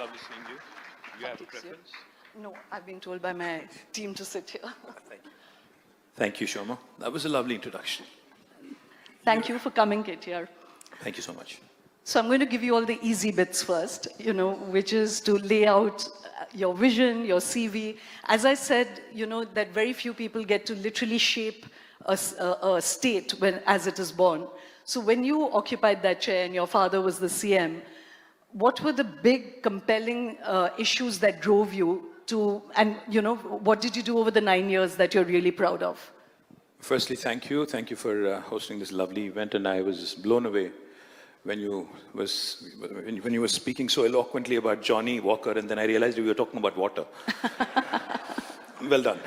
lovely seeing you. Do you have a preference? No, I've been told by my team to sit here. Thank you. Thank you, Shoma. That was a lovely introduction. Thank you for coming, KTR. Thank you so much. So I'm going to give you all the easy bits first, which is to lay out your vision, your CV. As I said, that very few people get to literally shape a state as it is born. So when you occupied that chair and your father was the CM, what were the big compelling issues that drove you to, and what did you do over the 9 years that you're really proud of? Firstly, thank you. Thank you for hosting this lovely event, and I was blown away when you were speaking so eloquently about Johnny Walker, and then I realized you were talking about water. Well done.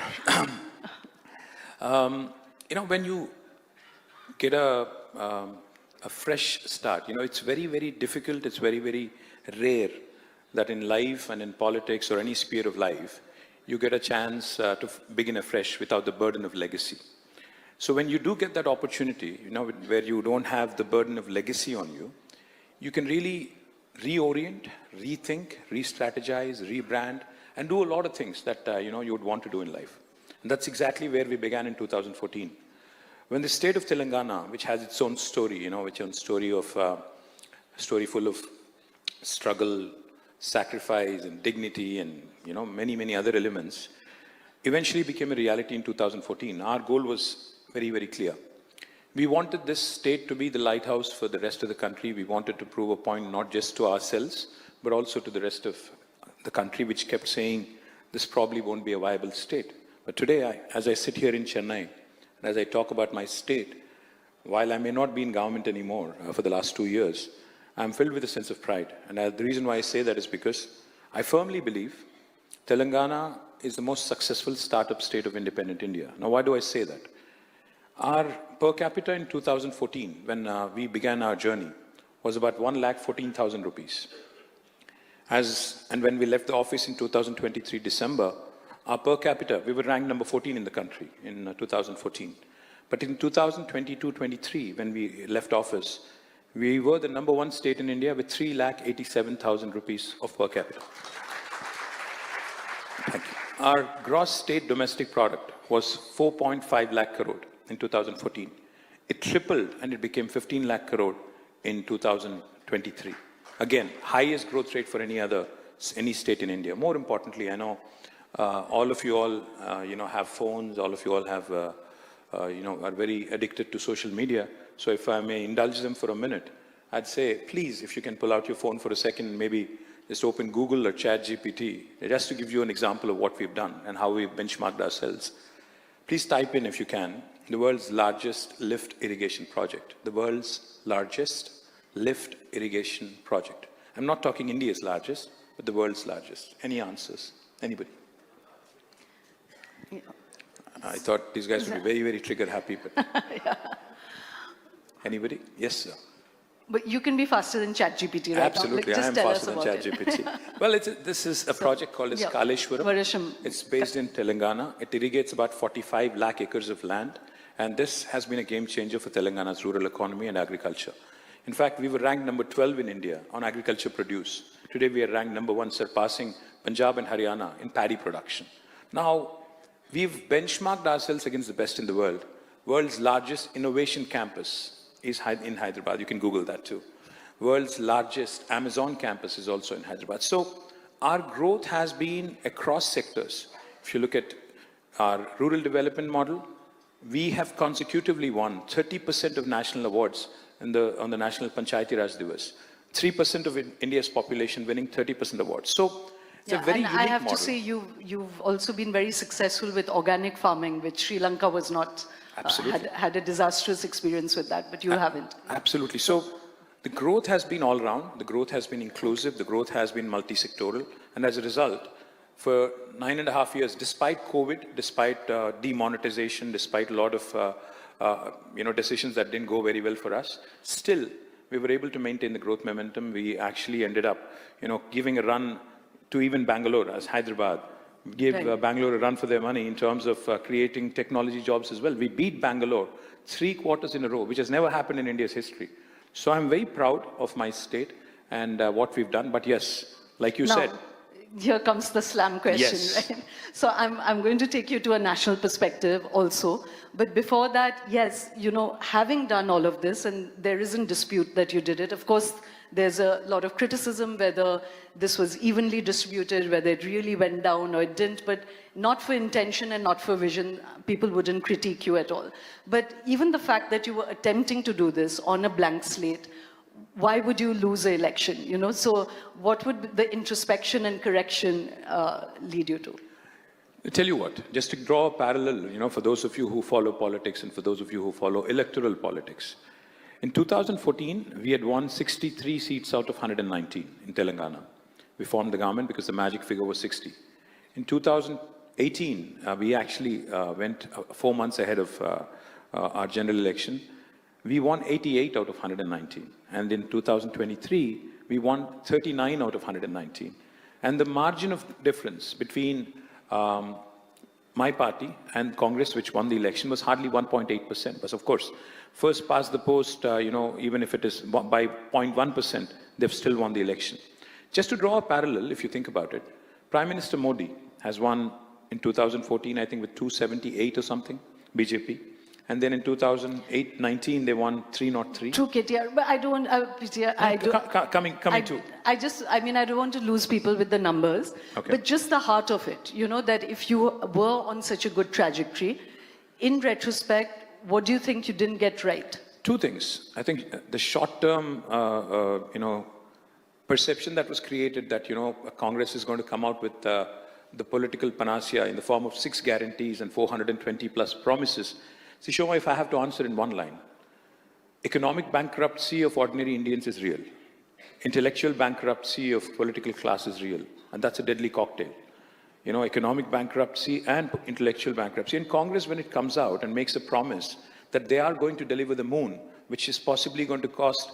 When you get a fresh start, it's very, very difficult. It's very, very rare that in life and in politics or any sphere of life, you get a chance to begin afresh without the burden of legacy. So when you do get that opportunity, where you don't have the burden of legacy on you, you can really reorient, rethink, re-strategize, rebrand, and do a lot of things that you would want to do in life. And that's exactly where we began in 2014. When the state of Telangana, which has its own story, its own story of story full of struggle, sacrifice, and dignity, and many, many other elements, eventually became a reality in 2014. Our goal was very, very clear. We wanted this state to be the lighthouse for the rest of the country. We wanted to prove a point not just to ourselves, but also to the rest of the country, which kept saying, this probably won't be a viable state. But today, as I sit here in Chennai, and as I talk about my state, while I may not be in government anymore for the last 2 years, I'm filled with a sense of pride. And the reason why I say that is because I firmly believe Telangana is the most successful startup state of independent India. Now, why do I say that? Our per capita in 2014, when we began our journey, was about 1,14,000 rupees. And when we left the office in 2023 December, our per capita, we were ranked number 14 in the country in 2014. But in 2022-23, when we left office, we were the number 1 state in India with 3,87,000 rupees of per capita. Thank you. Our gross state domestic product was 4.5 lakh crore in 2014. It tripled and it became 15 lakh crore in 2023. Again, highest growth rate for any state in India. More importantly, I know all of you have phones, all of you all have, are very addicted to social media. So if I may indulge them for a minute, I'd say, please, if you can pull out your phone for a second, maybe just open Google or ChatGPT, just to give you an example of what we've done and how we've benchmarked ourselves. Please type in, if you can, the world's largest lift irrigation project. The world's largest lift irrigation project. I'm not talking India's largest, but the world's largest. Any answers? Anybody? Yeah. I thought these guys would be very, very trigger happy, but... Yeah. Anybody? Yes, sir. But you can be faster than ChatGPT, right? Absolutely, I am faster than ChatGPT. Well, this is a project called Kaleshwaram. It's based in Telangana. It irrigates about 45 lakh acres of land. And this has been a game changer for Telangana's rural economy and agriculture. In fact, we were ranked number 12 in India on agriculture produce. Today, we are ranked number 1, surpassing Punjab and Haryana in paddy production. Now, we've benchmarked ourselves against the best in the world. World's largest innovation campus is in Hyderabad. You can Google that too. World's largest Amazon campus is also in Hyderabad. So our growth has been across sectors. If you look at our rural development model, we have consecutively won 30% of national awards on the National Panchayati Raj Divas. 3% of India's population winning 30% awards. So it's a very unique model. I have to say, you've also been very successful with organic farming, which Sri Lanka was not. Had a disastrous experience with that, but you haven't. Absolutely. So the growth has been all around. The growth has been inclusive. The growth has been multi-sectoral. And as a result, for 9.5 years, despite COVID, despite demonetization, despite a lot of decisions that didn't go very well for us, still we were able to maintain the growth momentum. We actually ended up, giving a run to even Bangalore as Hyderabad. Gave Bangalore a run for their money in terms of creating technology jobs as well. We beat Bangalore 3 quarters in a row, which has never happened in India's history. So I'm very proud of my state and what we've done. But yes, Like you Now, said, here comes the slam question, Yes. right? So I'm going to take you to a national perspective also. But before that, yes, having done all of this, and there isn't dispute that you did it, of course, there's a lot of criticism whether this was evenly distributed, whether it really went down or it didn't, but not for intention and not for vision, people wouldn't critique you at all. But even the fact that you were attempting to do this on a blank slate, why would you lose an election? So what would the introspection and correction lead you to? I tell you what, just to draw a parallel, for those of you who follow politics and for those of you who follow electoral politics. In 2014, we had won 63 seats out of 119 in Telangana. We formed the government because the magic figure was 60. In 2018, we actually went 4 months ahead of our general election. We won 88 out of 119. And in 2023, we won 39 out of 119. And the margin of difference between my party and Congress, which won the election, was hardly 1.8%. But of course, first past the post, even if it is by 0.1%, they've still won the election. Just to draw a parallel, if you think about it, Prime Minister Modi has won in 2014, I think, with 278 or something, BJP. And then in 2008-19, they won 303. True, KTR, but I don't, PTR, I don't... Coming to... I don't want to lose people with the numbers, Okay. but just the heart of it, that if you were on such a good trajectory, in retrospect, what do you think you didn't get right? Two things. I think the short-term, perception that was created that, Congress is going to come out with the political panacea in the form of 6 guarantees and 420 plus promises. See, Shoma, if I have to answer in one line, economic bankruptcy of ordinary Indians is real. Intellectual bankruptcy of political class is real. And that's a deadly cocktail. Economic bankruptcy and intellectual bankruptcy. And Congress, when it comes out and makes a promise that they are going to deliver the moon, which is possibly going to cost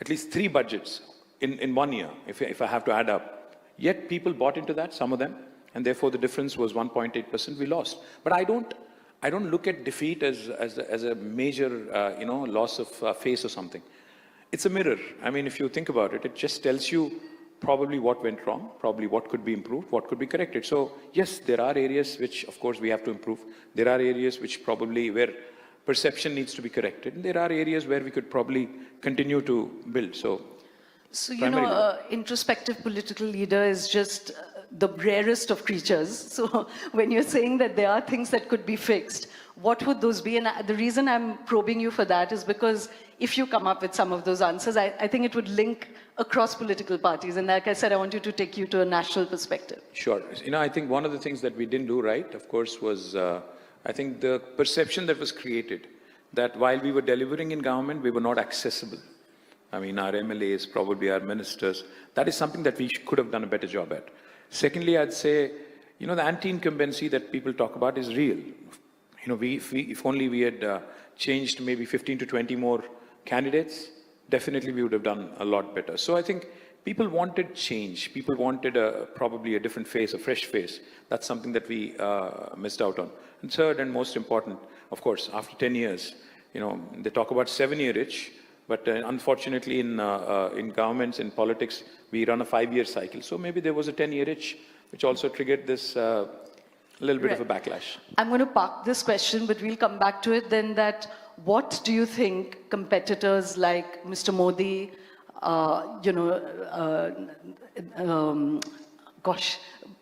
at least 3 budgets in 1 year, if I have to add up. Yet people bought into that, some of them, and therefore the difference was 1.8%, we lost. But I don't look at defeat as a major, loss of face or something. It's a mirror. I mean, if you think about it, it just tells you probably what went wrong, probably what could be improved, what could be corrected. So yes, there are areas which, of course, we have to improve. There are areas which probably where perception needs to be corrected. And there are areas where we could probably continue to build. So introspective political leader is just the rarest of creatures. So when you're saying that there are things that could be fixed, what would those be? And the reason I'm probing you for that is because if you come up with some of those answers, I think it would link across political parties. And like I said, I want you to take you to a national perspective. Sure. I think one of the things that we didn't do right, of course, was I think the perception that was created that while we were delivering in government, we were not accessible. I mean, our MLAs, probably our ministers, that is something that we could have done a better job at. Secondly, I'd say, the anti-incumbency that people talk about is real. If only we had changed maybe 15 to 20 more candidates, definitely we would have done a lot better. So I think people wanted change. People wanted probably a different face, a fresh face. That's something that we missed out on. And third and most important, of course, after 10 years, they talk about 7-year itch. But unfortunately, in governments, in politics, we run a 5-year cycle. So maybe there was a 10-year itch, which also triggered this little bit of a backlash. I'm going to park this question, but we'll come back to it then. What do you think competitors like Mr. Modi,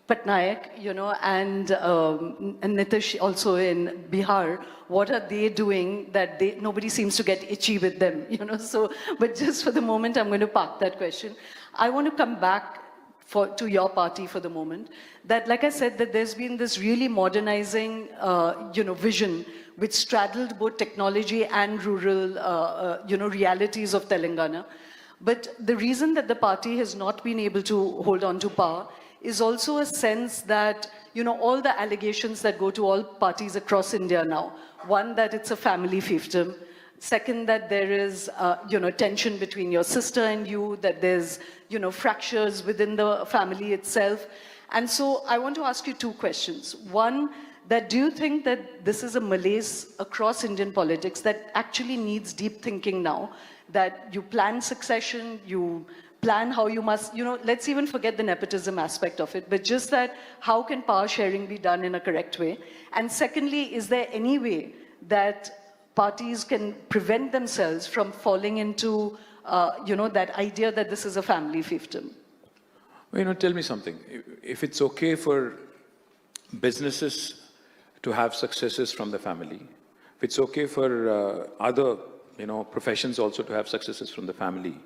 Patnaik, and Nitish also in Bihar, what are they doing that nobody seems to get itchy with them, So, but just for the moment, I'm going to park that question. I want to come back to your party for the moment. That, like I said, that there's been this really modernizing, vision which straddled both technology and rural, realities of Telangana. But the reason that the party has not been able to hold on to power is also a sense that, all the allegations that go to all parties across India now. One, that it's a family fiefdom. Second, that there is, tension between your sister and you, that there's, fractures within the family itself. And so I want to ask you 2 questions. One, that do you think that this is a malaise across Indian politics that actually needs deep thinking now? That you plan succession, you plan how you must, let's even forget the nepotism aspect of it, but just that how can power sharing be done in a correct way? And secondly, is there any way that parties can prevent themselves from falling into, that idea that this is a family fiefdom? Well, tell me something. If it's okay for businesses to have successes from the family, if it's okay for other, professions also to have successes from the family.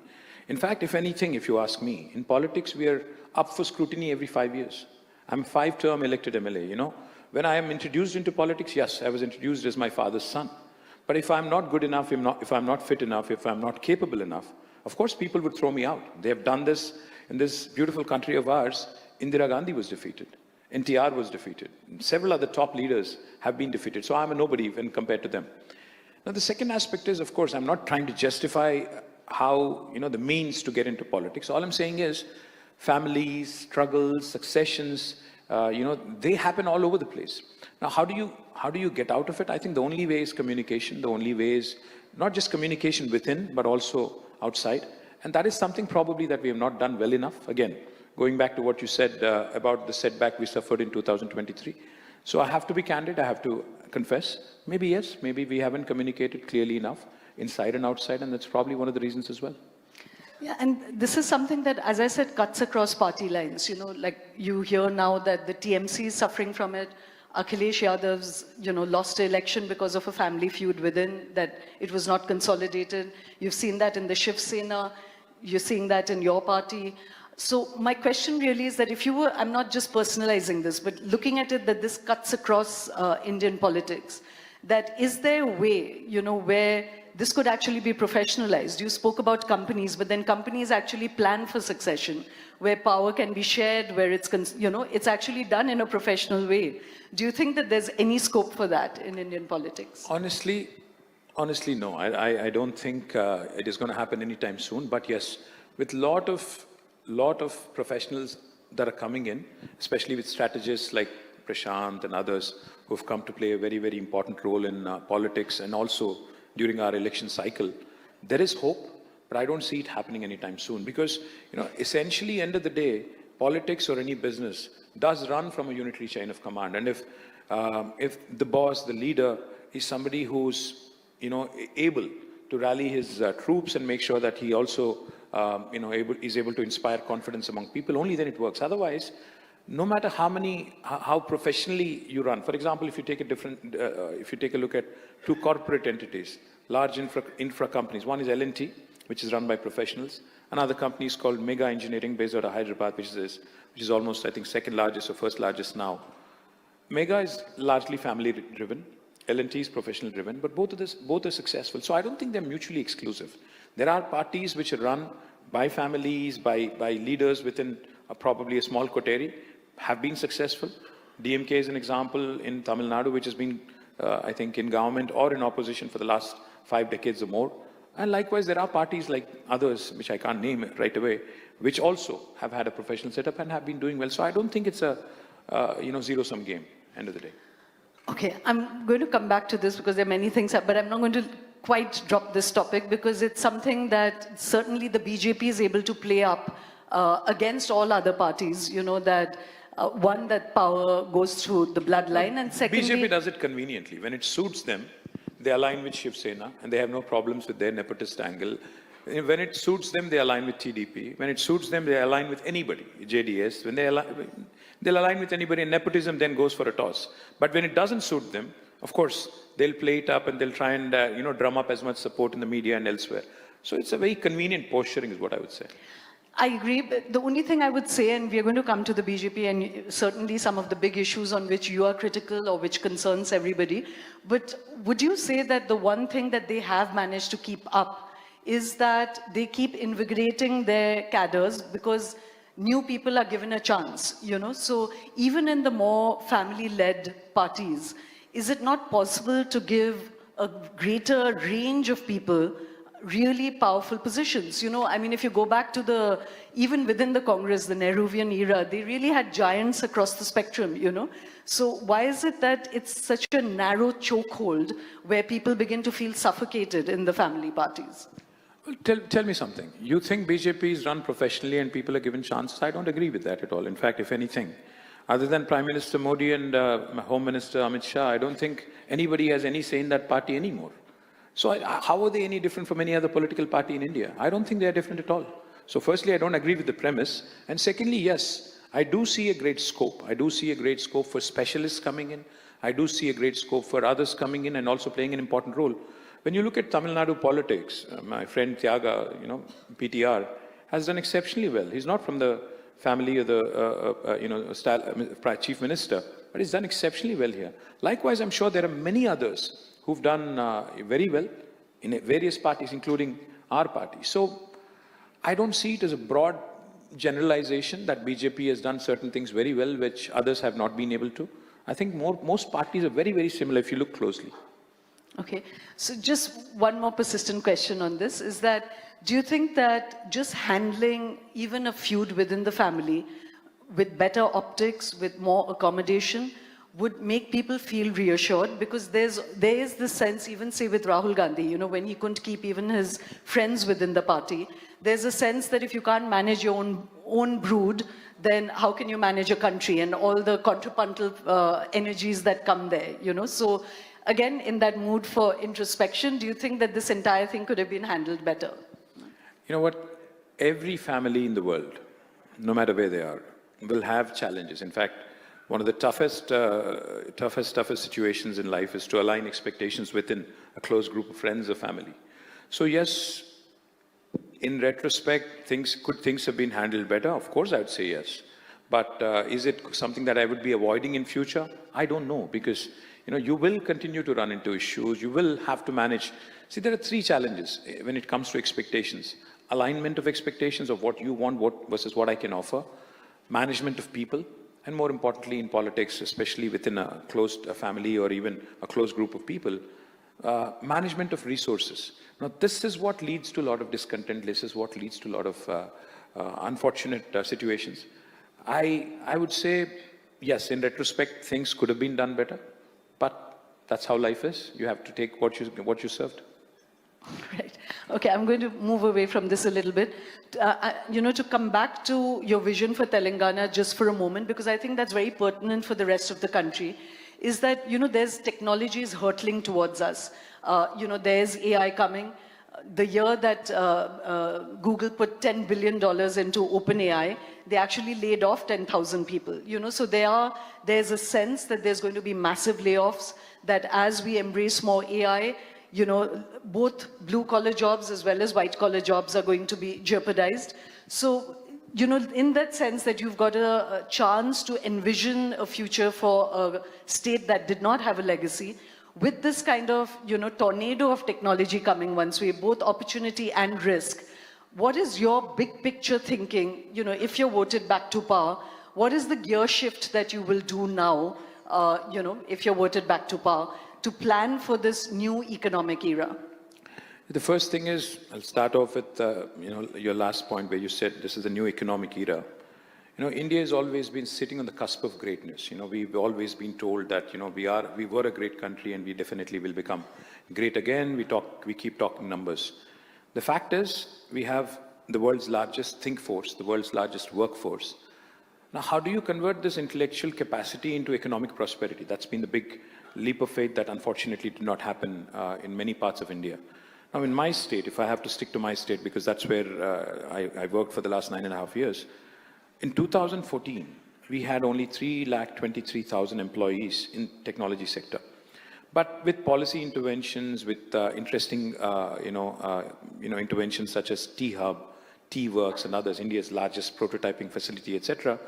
In fact, if anything, if you ask me, in politics, we are up for scrutiny every 5 years. I'm a 5-term elected MLA, When I am introduced into politics, yes, I was introduced as my father's son. But if I'm not good enough, if I'm not fit enough, if I'm not capable enough, of course, people would throw me out. They have done this in this beautiful country of ours. Indira Gandhi was defeated. NTR was defeated. Several other top leaders have been defeated. So I'm a nobody when compared to them. Now, the second aspect is, of course, I'm not trying to justify how, the means to get into politics. All I'm saying is families, struggles, successions, they happen all over the place. Now, how do you get out of it? I think the only way is communication. The only way is not just communication within, but also outside. And that is something probably that we have not done well enough. Again, going back to what you said about the setback we suffered in 2023. So I have to be candid. I have to confess. Maybe yes, maybe we haven't communicated clearly enough inside and outside. And that's probably one of the reasons as well. Yeah, and this is something that, as I said, cuts across party lines. Like you hear now that the TMC is suffering from it. Akhilesh Yadav's, lost the election because of a family feud within, that it was not consolidated. You've seen that in the Shiv Sena. You're seeing that in your party. So my question really is that if you were, I'm not just personalizing this, but looking at it that this cuts across Indian politics, that is there a way, where this could actually be professionalized? You spoke about companies, but then companies actually plan for succession, where power can be shared, where it's, it's actually done in a professional way. Do you think that there's any scope for that in Indian politics? Honestly, no. I don't think it is going to happen anytime soon. But yes, with lot of professionals that are coming in, especially with strategists like Prashant and others who have come to play a very, very important role in politics and also during our election cycle, there is hope, but I don't see it happening anytime soon because, essentially, end of the day, politics or any business does run from a unitary chain of command. And if the boss, the leader, is somebody who's, able to rally his troops and make sure that he also, is able to inspire confidence among people, only then it works. Otherwise, no matter how professionally you run. For example, if you take a look at two corporate entities, large infra companies. One is L&T, which is run by professionals. Another company is called Mega Engineering, based out of Hyderabad, which is almost, I think, second largest or first largest now. Mega is largely family driven. L&T is professional driven, but both are successful. So I don't think they're mutually exclusive. There are parties which are run by families, by leaders within probably a small coterie, have been successful. DMK is an example in Tamil Nadu, which has been, I think, in government or in opposition for the last 5 decades or more. And likewise, there are parties like others, which I can't name right away, which also have had a professional setup and have been doing well. So I don't think it's a, zero-sum game, end of the day. Okay, I'm going to come back to this because there are many things, but I'm not going to quite drop this topic because it's something that certainly the BJP is able to play up against all other parties, that one, that power goes through the bloodline, and secondly... BJP does it conveniently. When it suits them, they align with Shiv Sena, and they have no problems with their nepotist angle. When it suits them, they align with TDP. When it suits them, they align with anybody, JDS. When they'll align with anybody, and nepotism then goes for a toss. But when it doesn't suit them, of course, they'll play it up and they'll try and, drum up as much support in the media and elsewhere. So it's a very convenient posturing is what I would say. I agree, but the only thing I would say, and we're going to come to the BJP and certainly some of the big issues on which you are critical or which concerns everybody, but would you say that the one thing that they have managed to keep up is that they keep invigorating their cadres because new people are given a chance, So even in the more family-led parties, is it not possible to give a greater range of people really powerful positions? If you go back to even within the Congress, the Nehruvian era, they really had giants across the spectrum, So why is it that it's such a narrow chokehold where people begin to feel suffocated in the family parties? Well, tell me something. You think BJP is run professionally and people are given chances? I don't agree with that at all. In fact, if anything, other than Prime Minister Modi and Home Minister Amit Shah, I don't think anybody has any say in that party anymore. So how are they any different from any other political party in India? I don't think they are different at all. So firstly, I don't agree with the premise. And secondly, yes, I do see a great scope. I do see a great scope for specialists coming in. I do see a great scope for others coming in and also playing an important role. When you look at Tamil Nadu politics, my friend Tyaga, PTR, has done exceptionally well. He's not from the family of the chief minister, but he's done exceptionally well here. Likewise, I'm sure there are many others who've done very well in various parties, including our party. So I don't see it as a broad generalization that BJP has done certain things very well, which others have not been able to. I think most parties are very, very similar if you look closely. Okay, so just one more persistent question on this is that, do you think that just handling even a feud within the family with better optics, with more accommodation, would make people feel reassured? Because there is this sense, even say with Rahul Gandhi, when he couldn't keep even his friends within the party, there's a sense that if you can't manage your own brood, then how can you manage a country and all the contrapuntal energies that come there, So again, in that mood for introspection, do you think that this entire thing could have been handled better? You know what? Every family in the world, no matter where they are, will have challenges. In fact, one of the toughest situations in life is to align expectations within a close group of friends or family. So yes, in retrospect, could things have been handled better? Of course, I would say yes. But is it something that I would be avoiding in future? I don't know, because you will continue to run into issues. You will have to manage. See, there are three challenges when it comes to expectations: alignment of expectations of what you want, versus what I can offer; management of people; and more importantly, in politics, especially within a closed family or even a close group of people, management of resources. Now, this is what leads to a lot of discontent. This is what leads to a lot of unfortunate situations. I would say, yes, in retrospect, things could have been done better, but that's how life is. You have to take what you served. Right. Okay, I'm going to move away from this a little bit. To come back to your vision for Telangana just for a moment, because I think that's very pertinent for the rest of the country, is that, there's technologies hurtling towards us. There's AI coming. The year that Google put $10 billion into OpenAI, they actually laid off 10,000 people. So there's a sense that there's going to be massive layoffs, that as we embrace more AI, both blue-collar jobs as well as white-collar jobs are going to be jeopardized. So, in that sense that you've got a chance to envision a future for a state that did not have a legacy, with this kind of, tornado of technology coming once way, both opportunity and risk, what is your big picture thinking, if you're voted back to power, what is the gear shift that you will do now, if you're voted back to power, to plan for this new economic era? The first thing is, I'll start off with, your last point where you said this is a new economic era. India has always been sitting on the cusp of greatness. We've always been told that, we were a great country and we definitely will become great again. We keep talking numbers. The fact is, we have the world's largest think force, the world's largest workforce. Now, how do you convert this intellectual capacity into economic prosperity? That's been the big leap of faith that unfortunately did not happen in many parts of India. Now, in my state, if I have to stick to my state, because that's where I worked for the last 9.5 years, in 2014, we had only 323,000 employees in technology sector. But with policy interventions, with interesting, interventions such as T-Hub, T-Works and others, India's largest prototyping facility, etc.,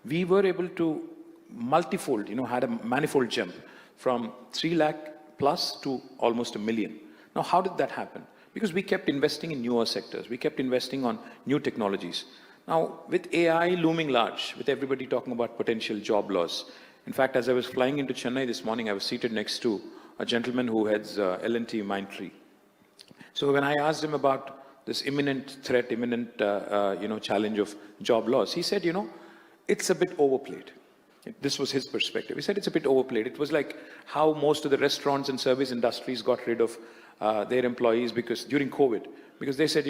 we were able to multifold, had a manifold jump from 3 lakh plus to almost 1 million. Now, how did that happen? Because we kept investing in newer sectors. We kept investing on new technologies. Now, with AI looming large, with everybody talking about potential job loss. In fact, as I was flying into Chennai this morning, I was seated next to a gentleman who heads L&T Mindtree. So when I asked him about this imminent threat, challenge of job loss, he said, it's a bit overplayed. This was his perspective. He said it's a bit overplayed. It was like how most of the restaurants and service industries got rid of their employees because during COVID, because they said,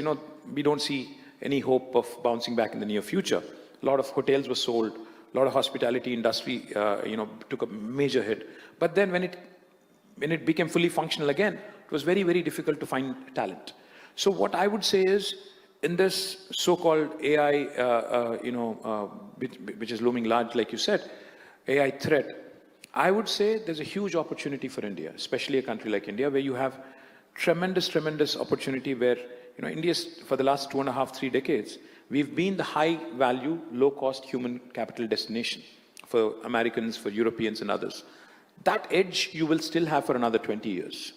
we don't see any hope of bouncing back in the near future. A lot of hotels were sold. A lot of hospitality industry, took a major hit. But then when it became fully functional again, it was very, very difficult to find talent. So what I would say is, in this so-called AI, which is looming large, like you said, AI threat, I would say there's a huge opportunity for India, especially a country like India, where you have tremendous, tremendous opportunity where, India's, for the last 2.5, 3 decades, we've been the high-value, low-cost human capital destination for Americans, for Europeans and others. That edge you will still have for another 20 years.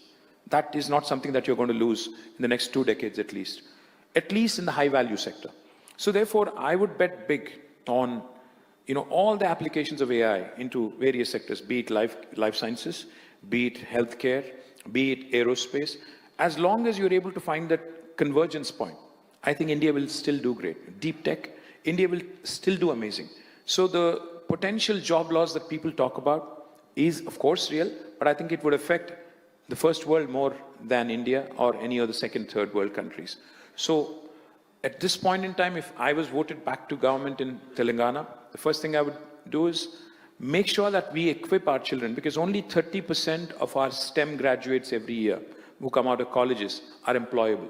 That is not something that you're going to lose in the next 2 decades at least in the high-value sector. So therefore, I would bet big on, all the applications of AI into various sectors, be it life sciences, be it healthcare, be it aerospace. As long as you're able to find that convergence point, I think India will still do great. Deep tech, India will still do amazing. So the potential job loss that people talk about is, of course, real, but I think it would affect the first world more than India or any other second, third world countries. So at this point in time, if I was voted back to government in Telangana, the first thing I would do is make sure that we equip our children, because only 30% of our STEM graduates every year who come out of colleges are employable.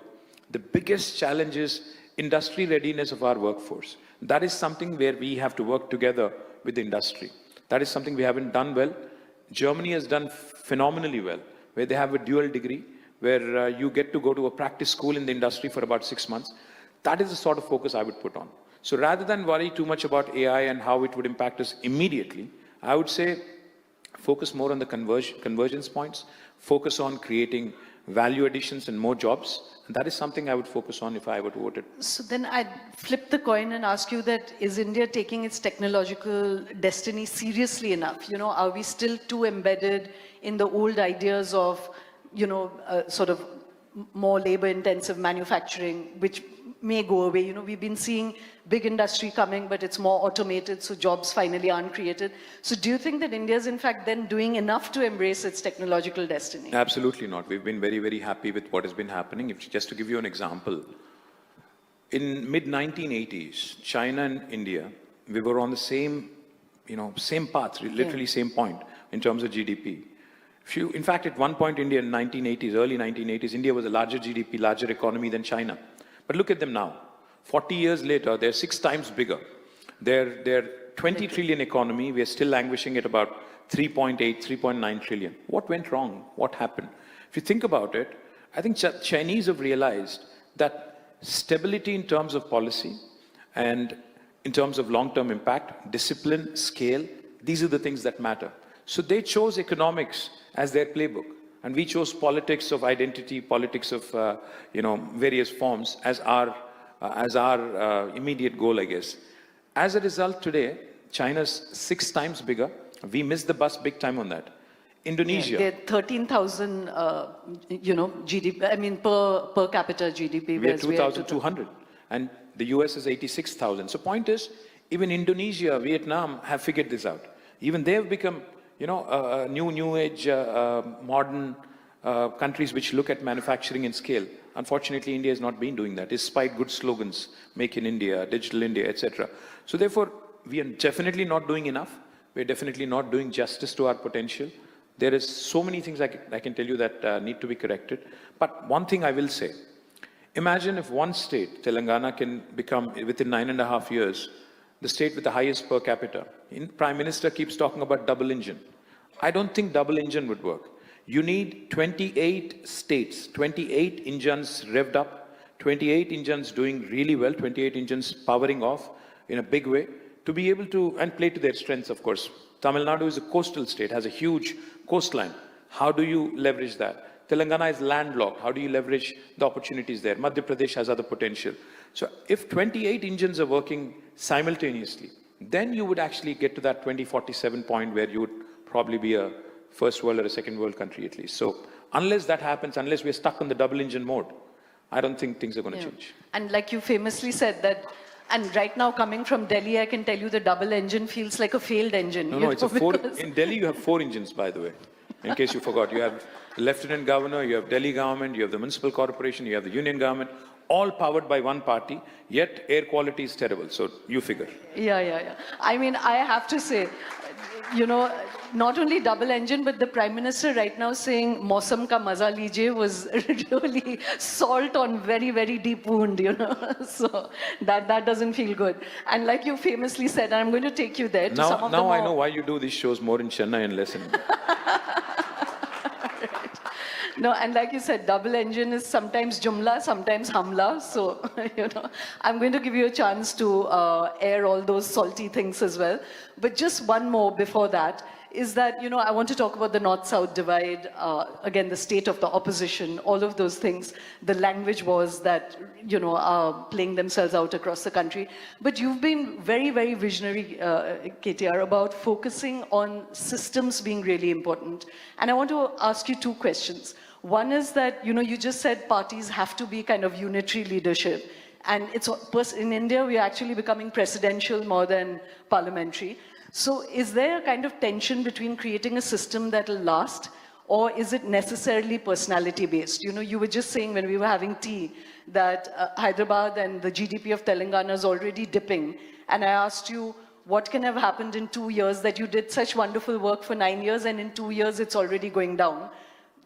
The biggest challenge is industry readiness of our workforce. That is something where we have to work together with the industry. That is something we haven't done well. Germany has done phenomenally well, where they have a dual degree, where you get to go to a practice school in the industry for about 6 months. That is the sort of focus I would put on. So rather than worry too much about AI and how it would impact us immediately, I would say focus more on the convergence points, focus on creating value additions and more jobs. And that is something I would focus on if I were to vote it. So then I'd flip the coin and ask you that, is India taking its technological destiny seriously enough? Are we still too embedded in the old ideas of, sort of more labor-intensive manufacturing, which may go away? We've been seeing big industry coming, but it's more automated, so jobs finally aren't created. So do you think that India is in fact then doing enough to embrace its technological destiny? Absolutely not. We've been very, very happy with what has been happening. Just to give you an example, in mid-1980s, China and India, we were on the same path, literally same point in terms of GDP. In fact, at one point, India in early 1980s, India was a larger GDP, larger economy than China. But look at them now. 40 years later, they're 6 times bigger. They're 20 trillion economy. We're still languishing at about 3.8, 3.9 trillion. What went wrong? What happened? If you think about it, I think Chinese have realized that stability in terms of policy and in terms of long-term impact, discipline, scale, these are the things that matter. So they chose economics as their playbook. And we chose politics of identity, politics of, various forms as our immediate goal, I guess. As a result, today, China's 6 times bigger. We missed the bus big time on that. Indonesia. They're 13,000, GDP, per capita GDP. We're 2,200. And the US is 86,000. So point is, even Indonesia, Vietnam have figured this out. Even they've become new age, modern countries which look at manufacturing and scale. Unfortunately, India has not been doing that, despite good slogans, Make in India, Digital India, etc. So therefore, we are definitely not doing enough. We're definitely not doing justice to our potential. There is so many things I can tell you that need to be corrected. But one thing I will say, imagine if one state, Telangana, can become, within 9.5 years, the state with the highest per capita. Prime Minister keeps talking about double engine. I don't think double engine would work. You need 28 states, 28 engines revved up, 28 engines doing really well, 28 engines powering off in a big way to be able to, and play to their strengths, of course. Tamil Nadu is a coastal state, has a huge coastline. How do you leverage that? Telangana is landlocked. How do you leverage the opportunities there? Madhya Pradesh has other potential. So if 28 engines are working simultaneously, then you would actually get to that 2047 point where you would probably be a first world or a second world country at least. So unless that happens, unless we're stuck on the double engine mode, I don't think things are going to change. And like you famously said that And right now, coming from Delhi, I can tell you the double engine feels like a failed engine. No, it's a four. In Delhi, you have 4 engines, by the way. In case you forgot, you have the Lieutenant Governor, you have Delhi government, you have the municipal corporation, you have the union government, all powered by one party, yet air quality is terrible. So you figure. Yeah. I mean, I have to say, not only double engine, but the Prime Minister right now saying "Mausam ka maza lijiye" was really salt on very, very deep wound, So that doesn't feel good. And like you famously said, and I'm going to take you there. Now I know why you do these shows more in Chennai and less in. No, and like you said, double engine is sometimes jumla, sometimes hamla. So, I'm going to give you a chance to air all those salty things as well. But just one more before that is that, I want to talk about the North-South divide, again, the state of the opposition, all of those things, the language wars that, are playing themselves out across the country. But you've been very, very visionary, KTR, about focusing on systems being really important. And I want to ask you 2 questions. One is that, you just said parties have to be kind of unitary leadership. And in India, we are actually becoming presidential more than parliamentary. So is there a kind of tension between creating a system that will last, or is it necessarily personality-based? You were just saying when we were having tea that Hyderabad and the GDP of Telangana is already dipping. And I asked you, what can have happened in 2 years that you did such wonderful work for 9 years and in 2 years it's already going down?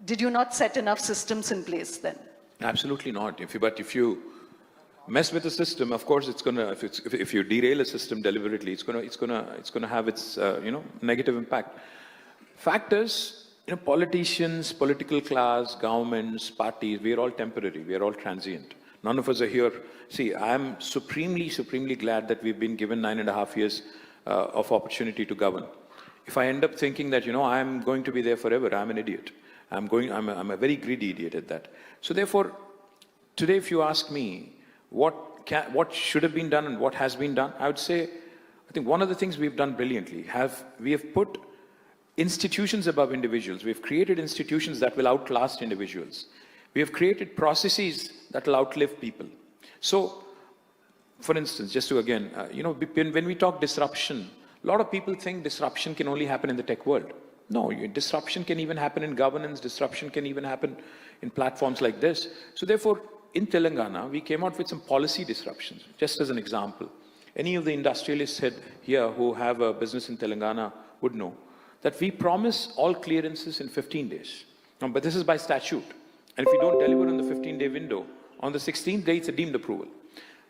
Did you not set enough systems in place then? Absolutely not. But if you mess with the system, of course, it's gonna. If you derail a system deliberately, it's gonna have its negative impact. Fact is, politicians, political class, governments, parties, we are all temporary. We are all transient. None of us are here. See, I am supremely glad that we've been given 9.5 years of opportunity to govern. If I end up thinking that I'm going to be there forever, I'm an idiot. I'm a very greedy idiot at that. So therefore, today, if you ask me what should have been done and what has been done, I would say, I think one of the things we've done brilliantly, we have put institutions above individuals. We've created institutions that will outlast individuals. We have created processes that will outlive people. So, for instance, just to again, when we talk disruption, a lot of people think disruption can only happen in the tech world. No, disruption can even happen in governance, disruption can even happen in platforms like this. So therefore, in Telangana, we came out with some policy disruptions, just as an example. Any of the industrialists here who have a business in Telangana would know that we promise all clearances in 15 days. But this is by statute. And if you don't deliver on the 15-day window, on the 16th day, it's a deemed approval.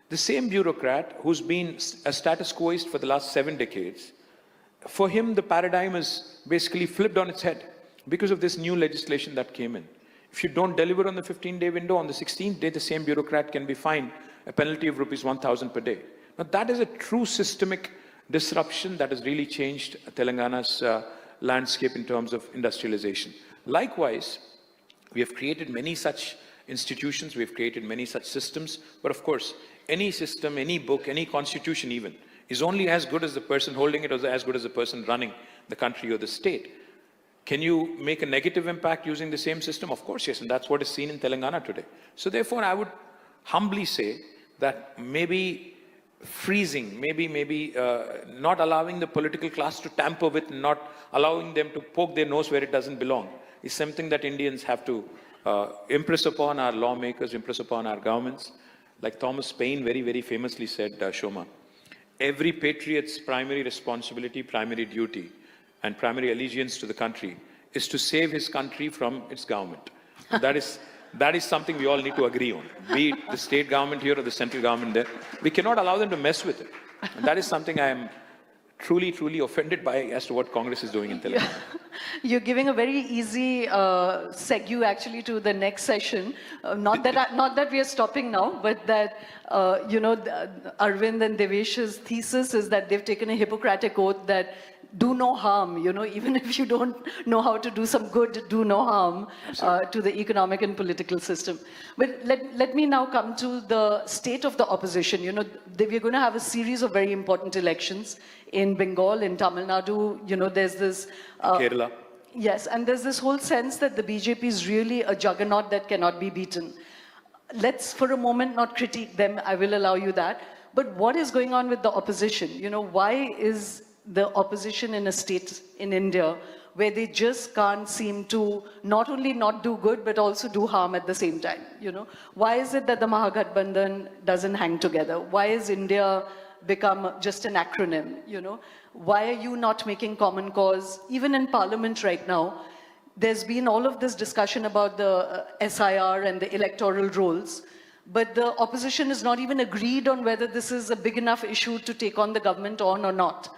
The same bureaucrat who's been a status quoist for the last 7 decades, for him, the paradigm is basically flipped on its head because of this new legislation that came in. If you don't deliver on the 15-day window, on the 16th day, the same bureaucrat can be fined a penalty of rupees 1,000 per day. Now, that is a true systemic disruption that has really changed Telangana's landscape in terms of industrialization. Likewise, we have created many such institutions, we have created many such systems, but of course, any system, any book, any constitution even, is only as good as the person holding it or as good as the person running the country or the state. Can you make a negative impact using the same system? Of course, yes, and that's what is seen in Telangana today. So therefore, I would humbly say that maybe freezing, maybe not allowing the political class to tamper with, not allowing them to poke their nose where it doesn't belong, is something that Indians have to impress upon our lawmakers, impress upon our governments. Like Thomas Paine very, very famously said, Shoma, every patriot's primary responsibility, primary duty, and primary allegiance to the country is to save his country from its government. That is something we all need to agree on, be it the state government here or the central government there. We cannot allow them to mess with it. And that is something I am truly offended by as to what Congress is doing in Telangana. Yeah. You're giving a very easy segue actually to the next session. Not that we are stopping now, but that Arvind and Devesh's thesis is that they've taken a Hippocratic oath that do no harm, even if you don't know how to do some good, do no harm to the economic and political system. But let me now come to the state of the opposition. We're going to have a series of very important elections in Bengal, in Tamil Nadu. There's this... Kerala. Yes, and there's this whole sense that the BJP is really a juggernaut that cannot be beaten. Let's, for a moment, not critique them. I will allow you that. But what is going on with the opposition? Why is the opposition in a state in India where they just can't seem to not only not do good, but also do harm at the same time? Why is it that the Mahagathbandhan doesn't hang together? Why is India become just an acronym? Why are you not making common cause? Even in Parliament right now, there's been all of this discussion about the SIR and the electoral rolls, but the opposition is not even agreed on whether this is a big enough issue to take on the government on or not.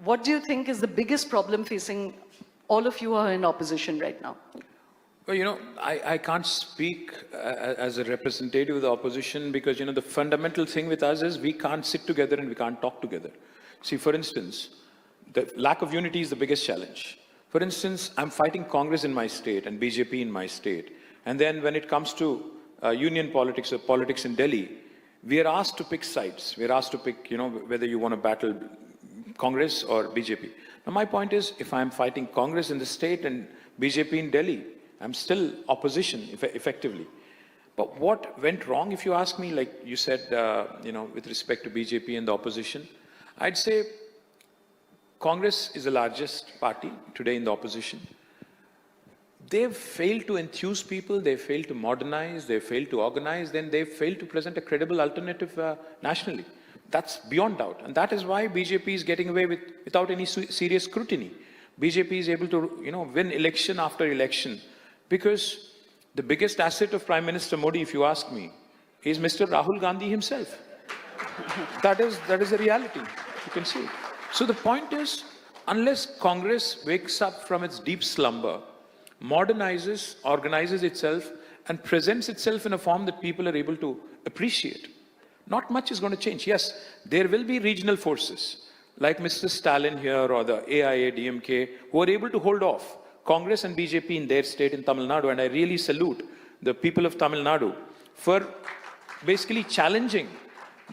What do you think is the biggest problem facing all of you who are in opposition right now? Well, I can't speak as a representative of the opposition because, the fundamental thing with us is we can't sit together and we can't talk together. See, for instance, the lack of unity is the biggest challenge. For instance, I'm fighting Congress in my state and BJP in my state. And then when it comes to union politics or politics in Delhi, we are asked to pick sides. We're asked to pick, whether you want to battle Congress or BJP. Now, my point is, if I'm fighting Congress in the state and BJP in Delhi, I'm still opposition, effectively. But what went wrong, if you ask me, like you said, with respect to BJP and the opposition, I'd say Congress is the largest party today in the opposition. They've failed to enthuse people, they've failed to modernize, they've failed to organize, then they've failed to present a credible alternative nationally. That's beyond doubt. And that is why BJP is getting away without any serious scrutiny. BJP is able to, win election after election because the biggest asset of Prime Minister Modi, if you ask me, is Mr. Rahul Gandhi himself. That is the reality. You can see it. So the point is, unless Congress wakes up from its deep slumber, modernizes, organizes itself, and presents itself in a form that people are able to appreciate, not much is going to change. Yes, there will be regional forces, like Mr. Stalin here or the AIA, DMK, who are able to hold off Congress and BJP in their state in Tamil Nadu. And I really salute the people of Tamil Nadu for basically challenging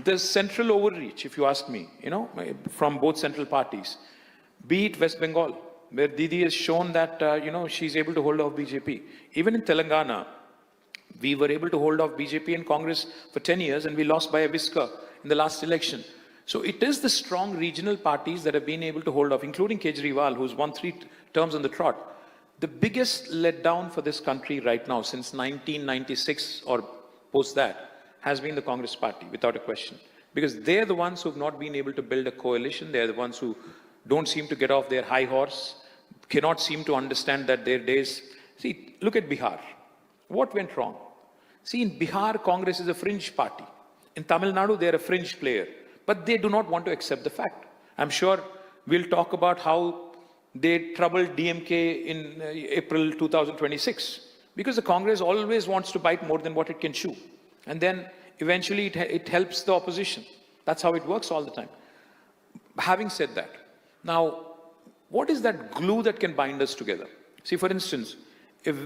the central overreach, if you ask me, from both central parties. Be it West Bengal, where Didi has shown that, she's able to hold off BJP. Even in Telangana, we were able to hold off BJP and Congress for 10 years and we lost by a whisker in the last election. So it is the strong regional parties that have been able to hold off, including Kejriwal, who's won 3 terms on the trot. The biggest letdown for this country right now since 1996 or post that has been the Congress party, without a question. Because they're the ones who have not been able to build a coalition. They're the ones who don't seem to get off their high horse, cannot seem to understand that their days... See, look at Bihar. What went wrong? See, in Bihar, Congress is a fringe party. In Tamil Nadu, they're a fringe player. But they do not want to accept the fact. I'm sure we'll talk about how they troubled DMK in April 2026. Because the Congress always wants to bite more than what it can chew. And then eventually it helps the opposition. That's how it works all the time. Having said that, now, what is that glue that can bind us together? See, for instance, if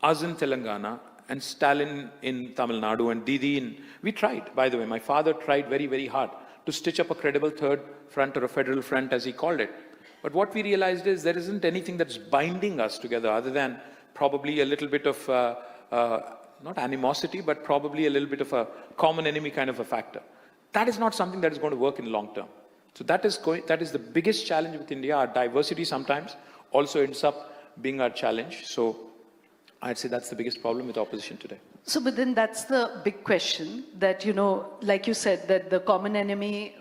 us in Telangana and Stalin in Tamil Nadu and Didi we tried, by the way, my father tried very, very hard to stitch up a credible third front or a federal front, as he called it. But what we realized is there isn't anything that's binding us together other than probably a little bit of, not animosity, but probably a little bit of a common enemy kind of a factor. That is not something that is going to work in long term. So that is the biggest challenge with India. Our diversity sometimes also ends up being our challenge. So I'd say that's the biggest problem with opposition today. So, but then that's the big question that, like you said, that the common enemy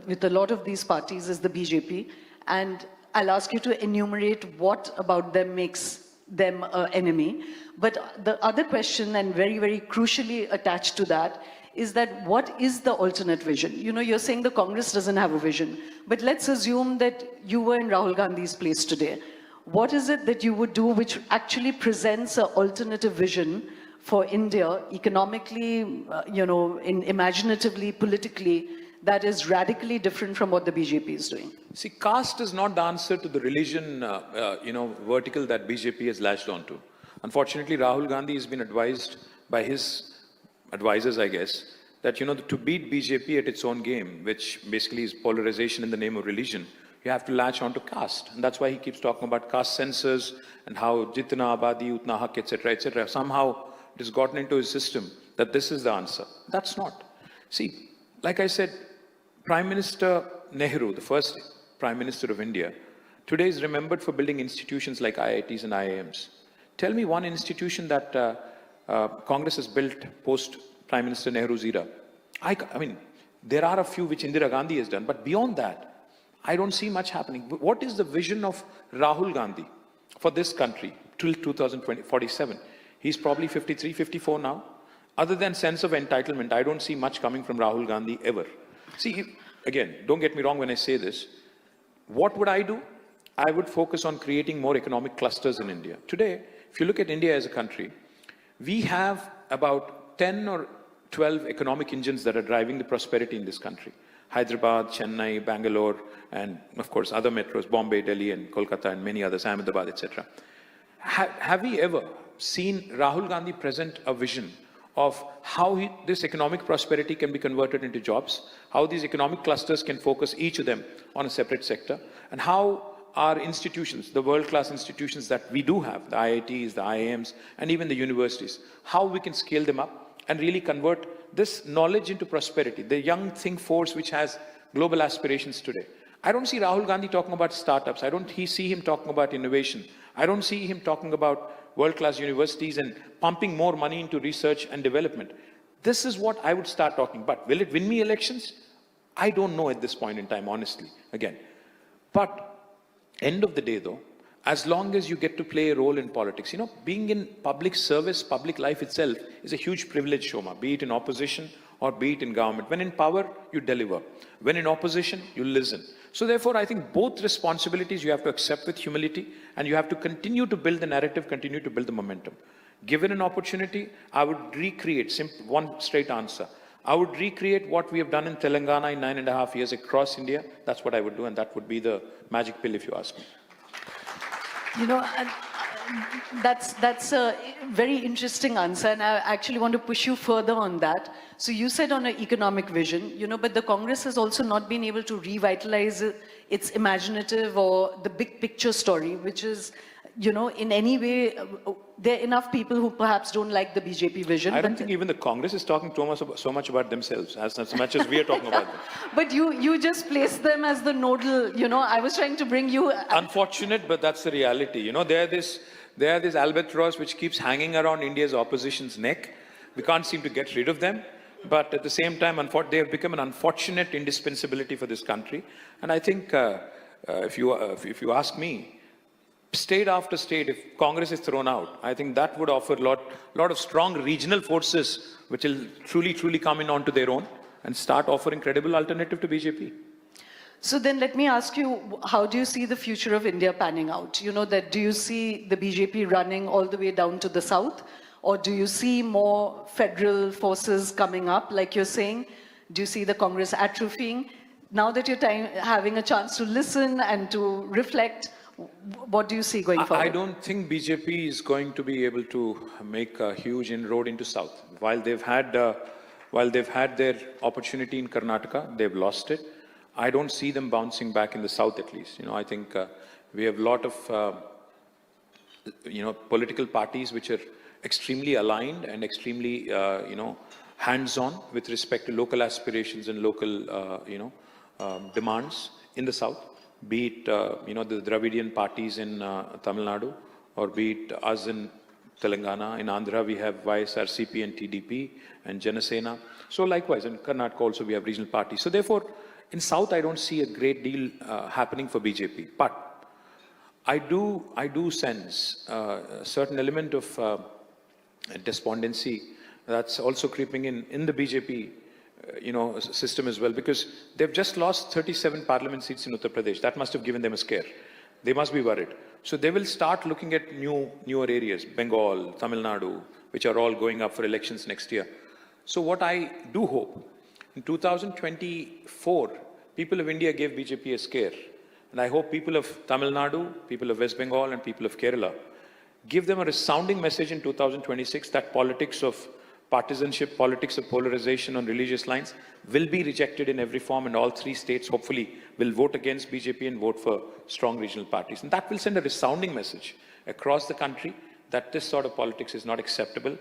with a lot of these parties is the BJP. And I'll ask you to enumerate what about them makes them an enemy. But the other question, and very, very crucially attached to that, is that what is the alternate vision? You're saying the Congress doesn't have a vision. But let's assume that you were in Rahul Gandhi's place today. What is it that you would do which actually presents an alternative vision for India economically, imaginatively, politically, that is radically different from what the BJP is doing? See, caste is not the answer to the religion, vertical that BJP has latched onto. Unfortunately, Rahul Gandhi has been advised by his advisors, I guess, that, to beat BJP at its own game, which basically is polarization in the name of religion, you have to latch onto caste. And that's why he keeps talking about caste census and how jitna abadi, utna hak, etc., Somehow it has gotten into his system that this is the answer. That's not. See, like I said, Prime Minister Nehru, the first Prime Minister of India, today is remembered for building institutions like IITs and IIMs. Tell me one institution that Congress has built post Prime Minister Nehru's era. I mean, there are a few which Indira Gandhi has done, but beyond that, I don't see much happening. What is the vision of Rahul Gandhi for this country till 2047? He's probably 53, 54 now. Other than sense of entitlement, I don't see much coming from Rahul Gandhi ever. See, again, don't get me wrong when I say this. What would I do? I would focus on creating more economic clusters in India. Today, if you look at India as a country, we have about 10 or 12 economic engines that are driving the prosperity in this country. Hyderabad, Chennai, Bangalore, and of course other metros, Bombay, Delhi, and Kolkata, and many others, Ahmedabad, etc. Have we ever seen Rahul Gandhi present a vision of how this economic prosperity can be converted into jobs, how these economic clusters can focus each of them on a separate sector, and how our institutions, the world-class institutions that we do have, the IITs, the IIMs, and even the universities, how we can scale them up and really convert this knowledge into prosperity, the young think force which has global aspirations today. I don't see Rahul Gandhi talking about startups. I don't see him talking about innovation. I don't see him talking about world-class universities and pumping more money into research and development. This is what I would start talking about. Will it win me elections? I don't know at this point in time, honestly, again. But end of the day though, as long as you get to play a role in politics, being in public service, public life itself is a huge privilege, Shoma, be it in opposition or be it in government. When in power, you deliver. When in opposition, you listen. So therefore, I think both responsibilities you have to accept with humility, and you have to continue to build the narrative, continue to build the momentum. Given an opportunity, I would recreate, one straight answer. I would recreate what we have done in Telangana in 9.5 years across India. That's what I would do, and that would be the magic pill if you ask me. That's a very interesting answer, and I actually want to push you further on that. So you said on an economic vision, but the Congress has also not been able to revitalize its imaginative or the big picture story, which is, in any way, there are enough people who perhaps don't like the BJP vision. I don't think even the Congress is talking so much about themselves as much as we are talking about them. But you just placed them as the nodal, I was trying to bring you... Unfortunate, but that's the reality. They are this albatross which keeps hanging around India's opposition's neck. We can't seem to get rid of them. But at the same time, they have become an unfortunate indispensability for this country. And I think, if you ask me, state after state, if Congress is thrown out, I think that would offer a lot of strong regional forces which will truly come in onto their own and start offering credible alternative to BJP. So then let me ask you, how do you see the future of India panning out? Do you see the BJP running all the way down to the south? Or do you see more federal forces coming up, like you're saying? Do you see the Congress atrophying? Now that you're having a chance to listen and to reflect, what do you see going forward? I don't think BJP is going to be able to make a huge inroad into South. While they've had their opportunity in Karnataka, they've lost it. I don't see them bouncing back in the South, at least. I think we have a lot of, political parties which are extremely aligned and extremely, hands-on with respect to local aspirations and local, demands in the South. Be it, the Dravidian parties in Tamil Nadu, or be it us in Telangana. In Andhra, we have YSRCP and TDP and Janasena. So likewise, in Karnataka also we have regional parties. So therefore, in South, I don't see a great deal happening for BJP. But I do sense a certain element of despondency that's also creeping in the BJP system as well, because they've just lost 37 parliament seats in Uttar Pradesh. That must have given them a scare. They must be worried. So they will start looking at newer areas, Bengal, Tamil Nadu, which are all going up for elections next year. So what I do hope, in 2024, people of India gave BJP a scare. And I hope people of Tamil Nadu, people of West Bengal, and people of Kerala give them a resounding message in 2026 that politics of partisanship, politics of polarization on religious lines will be rejected in every form, and all three states hopefully will vote against BJP and vote for strong regional parties. And that will send a resounding message across the country that this sort of politics is not acceptable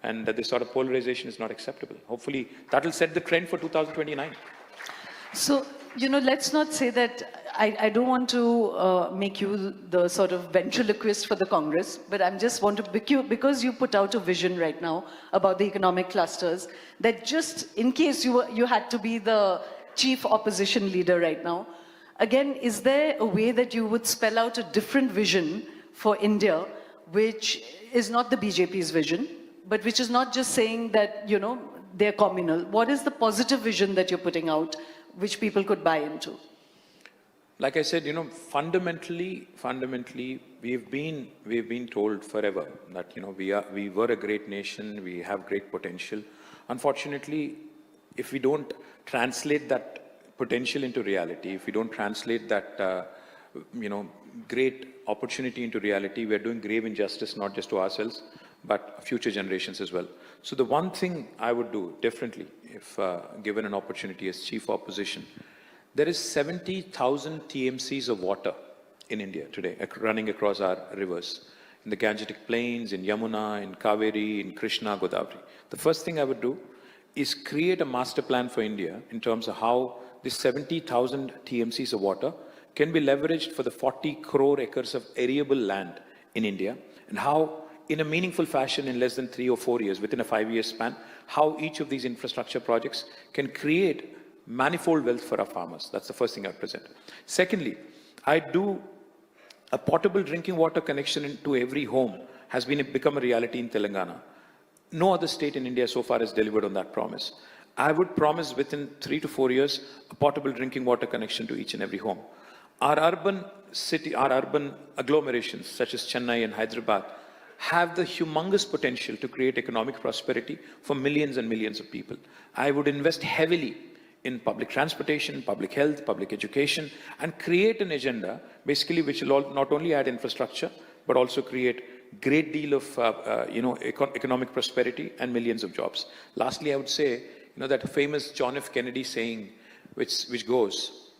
and this sort of polarization is not acceptable. Hopefully, that will set the trend for 2029. So, let's not say that, I don't want to make you the sort of ventriloquist for the Congress, but I'm just want to, because you put out a vision right now about the economic clusters, that just in case you had to be the chief opposition leader right now, again, is there a way that you would spell out a different vision for India, which is not the BJP's vision, but which is not just saying that, they're communal? What is the positive vision that you're putting out, which people could buy into? Like I said, fundamentally, we've been told forever that, we were a great nation, we have great potential. Unfortunately, if we don't translate that potential into reality, if we don't translate that, great opportunity into reality, we're doing grave injustice, not just to ourselves, but future generations as well. So the one thing I would do differently, if given an opportunity as chief opposition, there is 70,000 TMCs of water in India today, running across our rivers, in the Gangetic Plains, in Yamuna, in Kaveri, in Krishna, Godavari. The first thing I would do is create a master plan for India in terms of how this 70,000 TMCs of water can be leveraged for the 40 crore acres of arable land in India, and how, in a meaningful fashion, in less than 3 or 4 years, within a 5-year span, how each of these infrastructure projects can create manifold wealth for our farmers. That's the first thing I present. Secondly, I do a potable drinking water connection into every home has become a reality in Telangana. No other state in India so far has delivered on that promise. I would promise within 3 to 4 years, a potable drinking water connection to each and every home. Our urban agglomerations, such as Chennai and Hyderabad, have the humongous potential to create economic prosperity for millions and millions of people. I would invest heavily in public transportation, public health, public education, and create an agenda, basically, which will not only add infrastructure, but also create great deal of, economic prosperity and millions of jobs. Lastly, I would say, that famous John F. Kennedy saying, which goes,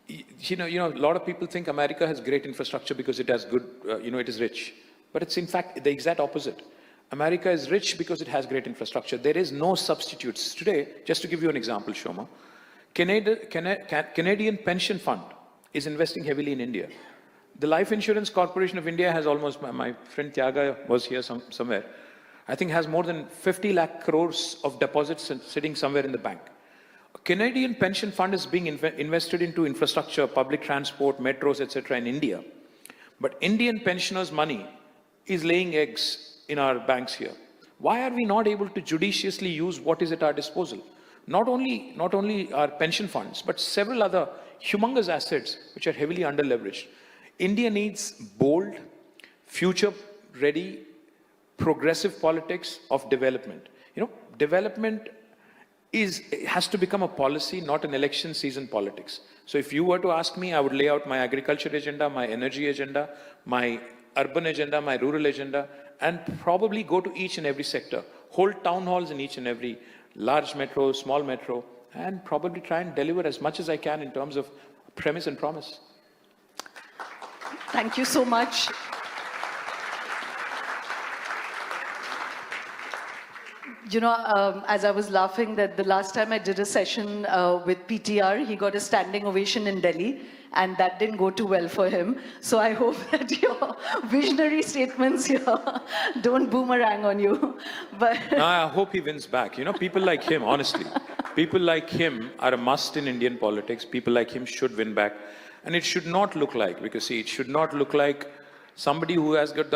a lot of people think America has great infrastructure because it has good, it is rich. But it's in fact the exact opposite. America is rich because it has great infrastructure. There is no substitutes. Today, just to give you an example, Shoma, Canadian Pension Fund is investing heavily in India. The Life Insurance Corporation of India has almost, my friend Tyaga was here somewhere, I think has more than 50 lakh crores of deposits sitting somewhere in the bank. A Canadian Pension Fund is being invested into infrastructure, public transport, metros, etc. in India. But Indian pensioners' money is laying eggs in our banks here. Why are we not able to judiciously use what is at our disposal? Not only our pension funds, but several other humongous assets which are heavily underleveraged. India needs bold, future-ready, progressive politics of development. Development has to become a policy, not an election season politics. So if you were to ask me, I would lay out my agriculture agenda, my energy agenda, my urban agenda, my rural agenda, and probably go to each and every sector, hold town halls in each and every large metro, small metro, and probably try and deliver as much as I can in terms of premise and promise. Thank you so much. As I was laughing that the last time I did a session with PTR, he got a standing ovation in Delhi, and that didn't go too well for him. So I hope that your visionary statements here don't boomerang on you. But no, I hope he wins back. People like him, honestly, people like him are a must in Indian politics. People like him should win back. And it should not look like, because see, it should not look like somebody who's got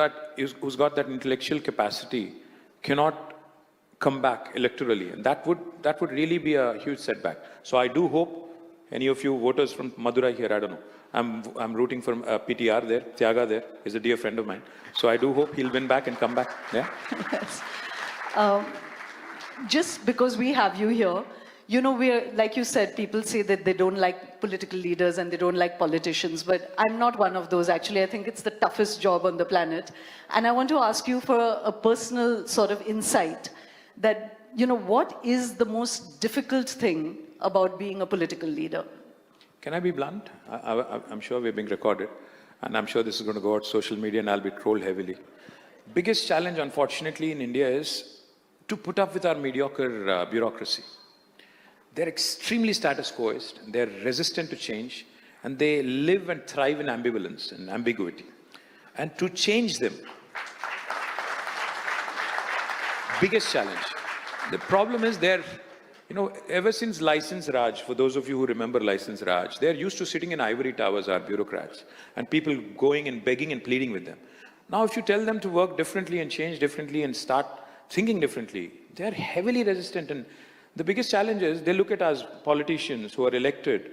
that intellectual capacity cannot come back electorally. And that would really be a huge setback. So I do hope any of you voters from Madurai here, I don't know, I'm rooting for PTR there, Tyaga there, is a dear friend of mine. So I do hope he'll win back and come back. Yeah. Yes. Just because we have you here, we're, like you said, people say that they don't like political leaders and they don't like politicians, but I'm not one of those. Actually, I think it's the toughest job on the planet. And I want to ask you for a personal sort of insight that, what is the most difficult thing about being a political leader? Can I be blunt? I'm sure we're being recorded, and I'm sure this is going to go out social media and I'll be trolled heavily. Biggest challenge, unfortunately, in India is to put up with our mediocre bureaucracy. They're extremely status quoist, they're resistant to change, and they live and thrive in ambivalence and ambiguity. And to change them, biggest challenge. The problem is ever since License Raj, for those of you who remember License Raj, they're used to sitting in ivory towers, our bureaucrats, and people going and begging and pleading with them. Now, if you tell them to work differently and change differently and start thinking differently, they're heavily resistant. And the biggest challenge is they look at us politicians who are elected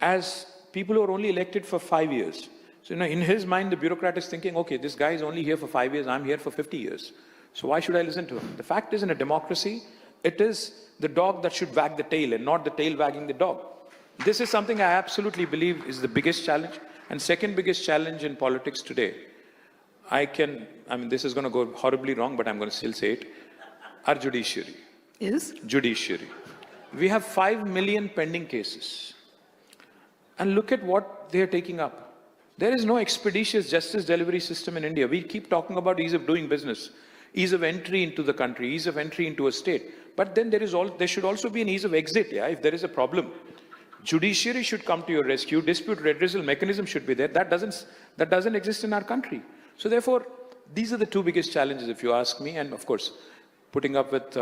as people who are only elected for 5 years. So, in his mind, the bureaucrat is thinking, okay, this guy is only here for 5 years, I'm here for 50 years. So why should I listen to him? The fact is, in a democracy, it is the dog that should wag the tail and not the tail wagging the dog. This is something I absolutely believe is the biggest challenge. And second biggest challenge in politics today, this is going to go horribly wrong, but I'm going to still say it. Our judiciary. Is? Judiciary. We have 5 million pending cases. And look at what they are taking up. There is no expeditious justice delivery system in India. We keep talking about ease of doing business, ease of entry into the country, ease of entry into a state. But then there should also be an ease of exit, if there is a problem. Judiciary should come to your rescue. Dispute redressal mechanism should be there. That doesn't exist in our country. So therefore, these are the two biggest challenges, if you ask me. And of course, putting up with,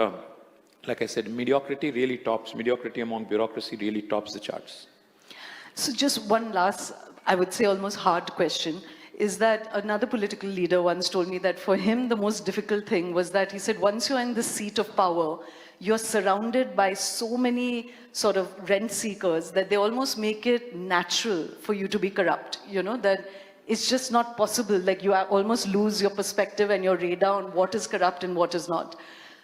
like I said, mediocrity among bureaucracy really tops the charts. So just one last, I would say almost hard question, is that another political leader once told me that for him, the most difficult thing was that he said, once you're in the seat of power, you're surrounded by so many sort of rent seekers that they almost make it natural for you to be corrupt, that it's just not possible. Like you almost lose your perspective and your radar on what is corrupt and what is not.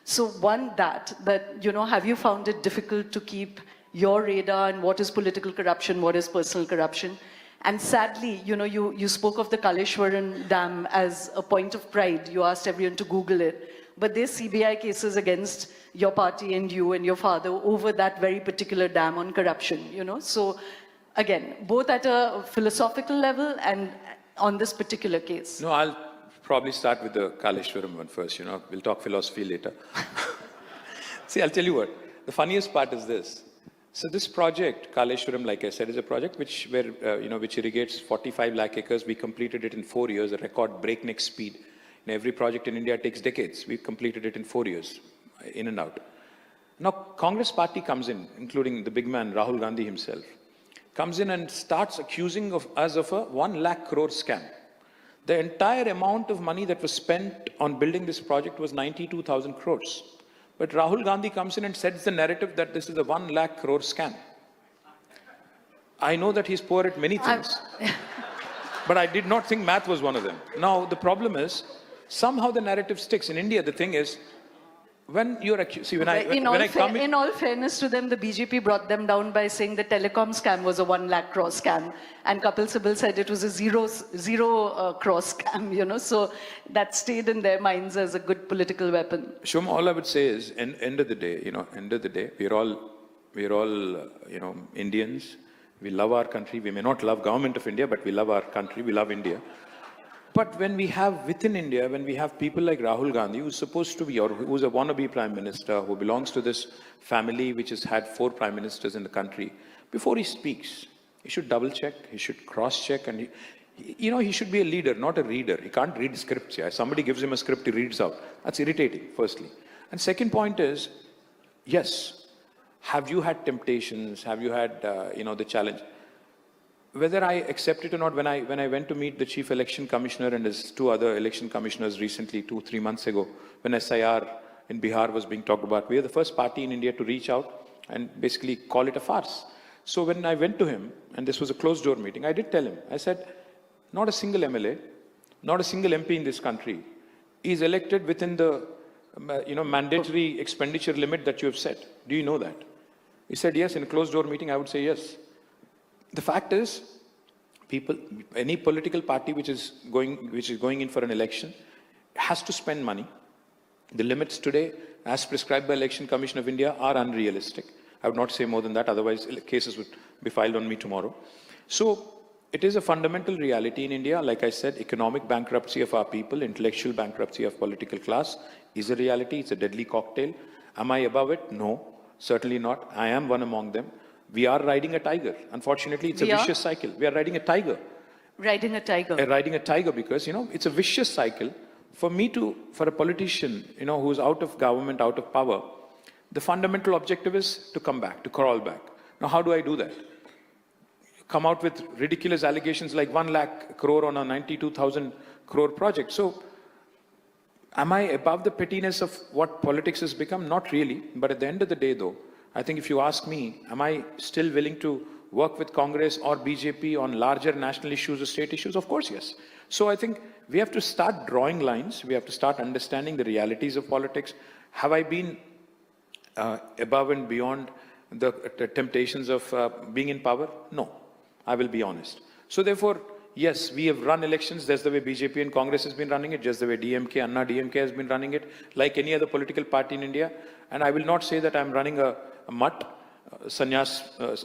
So have you found it difficult to keep your radar on what is political corruption, what is personal corruption? And sadly, you spoke of the Kaleshwaram Dam as a point of pride. You asked everyone to Google it. But there's CBI cases against your party and you and your father over that very particular dam on corruption, So again, both at a philosophical level and on this particular case. No, I'll probably start with the Kaleshwaram one first, We'll talk philosophy later. See, I'll tell you what. The funniest part is this. So this project, Kaleshwaram, like I said, is a project which irrigates 45 lakh acres. We completed it in 4 years, a record breakneck speed. Every project in India takes decades. We completed it in 4 years, in and out. Now, Congress party comes in, including the big man, Rahul Gandhi himself, comes in and starts accusing us of a 1 lakh crore scam. The entire amount of money that was spent on building this project was 92,000 crores. But Rahul Gandhi comes in and sets the narrative that this is a 1 lakh crore scam. I know that he's poor at many things, but I did not think math was one of them. Now, the problem is, somehow the narrative sticks. In India, the thing is, when you're accused, see, in all fairness to them, the BJP brought them down by saying the telecom scam was a 1 lakh crore scam. And Kapil Sibal said it was a zero crore scam, So that stayed in their minds as a good political weapon. Shoma, all I would say is, end of the day, we're all, Indians. We love our country. We may not love government of India, but we love our country. We love India. But when we have people like Rahul Gandhi, who's supposed to be, or who's a wannabe prime minister, who belongs to this family which has had 4 prime ministers in the country, before he speaks, he should double check, he should cross check, and he should be a leader, not a reader. He can't read scripts. Somebody gives him a script, he reads out. That's irritating, firstly. And second point is, yes, have you had temptations? Have you had, the challenge? Whether I accept it or not, when I went to meet the Chief Election Commissioner and his 2 other election commissioners recently, 2-3 months ago, when SIR in Bihar was being talked about, we are the first party in India to reach out and basically call it a farce. So when I went to him, and this was a closed door meeting, I did tell him, I said, not a single MLA, not a single MP in this country is elected within the mandatory expenditure limit that you have set. Do you know that? He said, yes. In a closed door meeting, I would say yes. The fact is, any political party which is going in for an election has to spend money. The limits today, as prescribed by Election Commission of India, are unrealistic. I would not say more than that, otherwise cases would be filed on me tomorrow. So it is a fundamental reality in India. Like I said, economic bankruptcy of our people, intellectual bankruptcy of political class is a reality. It's a deadly cocktail. Am I above it? No, certainly not. I am one among them. We are riding a tiger. Unfortunately, it's a vicious cycle. We are riding a tiger. Riding a tiger. Riding a tiger because, it's a vicious cycle. For a politician, who's out of government, out of power, the fundamental objective is to come back, to crawl back. Now, how do I do that? Come out with ridiculous allegations like 1 lakh crore on a 92,000 crore project. So, am I above the pettiness of what politics has become? Not really. But at the end of the day, though, I think if you ask me, am I still willing to work with Congress or BJP on larger national issues or state issues? Of course, yes. So I think we have to start drawing lines. We have to start understanding the realities of politics. Have I been above and beyond the temptations of being in power? No, I will be honest. So therefore, yes, we have run elections. That's the way BJP and Congress has been running it, just the way DMK, Anna DMK has been running it, like any other political party in India. And I will not say that I'm running a mutt, sannyas